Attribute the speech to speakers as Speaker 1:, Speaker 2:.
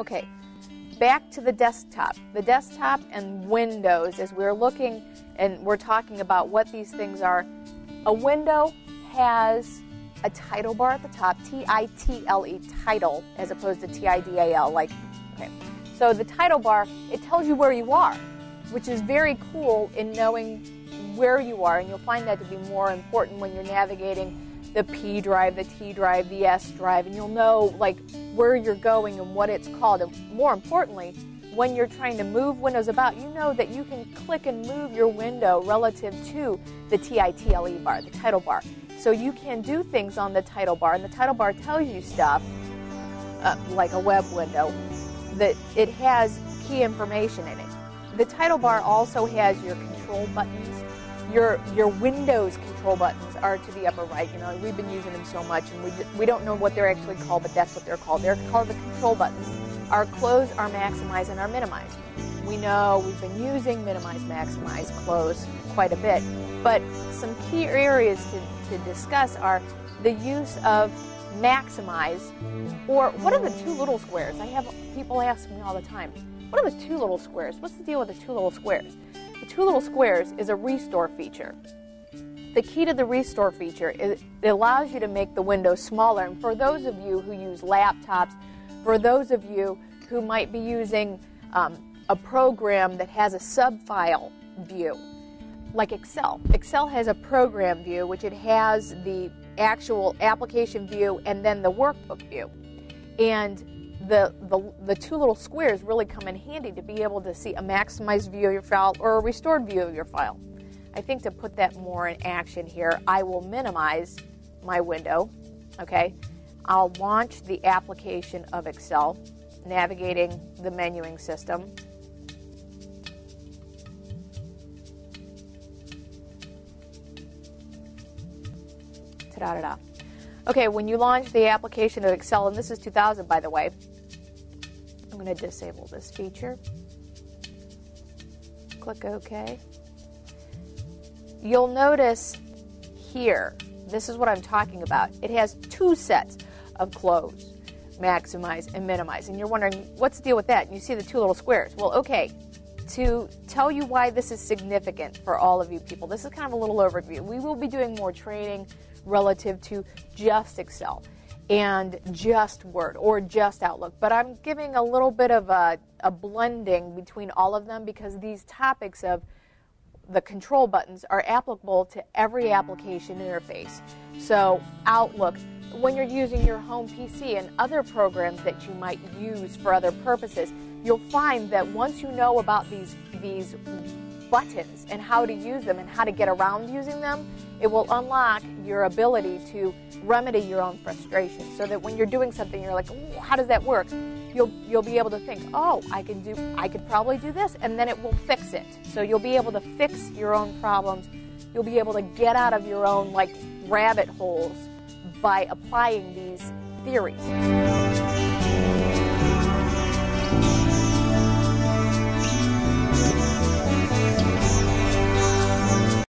Speaker 1: Okay, back to the desktop. The desktop and Windows, as we're looking and we're talking about what these things are. A window has a title bar at the top, T-I-T-L-E, title, as opposed to T-I-D-A-L. Okay. So the title bar, it tells you where you are, which is very cool in knowing where you are, and you'll find that to be more important when you're navigating the P drive, the T drive, the S drive, and you'll know where you're going and what it's called. And more importantly, when you're trying to move windows about, you know that you can click and move your window relative to the T-I-T-L-E bar, the title bar. So you can do things on the title bar, and the title bar tells you stuff, like a web window, that it has key information in it. The title bar also has your control buttons. Your Windows control buttons are to the upper right. You know, we've been using them so much, and we don't know what they're actually called, but that's what they're called. They're called the control buttons. Our close, our maximize, and our minimize. We know we've been using minimize, maximize, close quite a bit, but some key areas to discuss are the use of maximize, or what are the two little squares? I have people ask me all the time, what are the two little squares? What's the deal with the two little squares? The two little squares is a restore feature. The key to the restore feature is it allows you to make the window smaller. And for those of you who use laptops, for those of you who might be using a program that has a subfile view, like Excel. Excel has a program view, which it has the actual application view and then the workbook view. And the two little squares really come in handy to be able to see a maximized view of your file or a restored view of your file. I think to put that more in action here, I will minimize my window, okay? I'll launch the application of Excel, navigating the menuing system. Ta-da-da-da. Okay, when you launch the application of Excel, and this is 2000 by the way, I'm going to disable this feature. Click OK. You'll notice here, this is what I'm talking about. It has two sets of close, maximize, and minimize. And you're wondering, what's the deal with that? And you see the two little squares. Well, okay, to tell you why this is significant for all of you people, this is kind of a little overview. We will be doing more training relative to just Excel and just Word or just Outlook. But I'm giving a little bit of a blending between all of them because these topics of the control buttons are applicable to every application interface. So Outlook, when you're using your home PC and other programs that you might use for other purposes, you'll find that once you know about these buttons and how to use them and how to get around using them, it will unlock your ability to remedy your own frustration so that when you're doing something, you're like, oh, how does that work? You'll be able to think, oh, I could probably do this, and then it will fix it. So you'll be able to fix your own problems. You'll be able to get out of your own rabbit holes by applying these theories.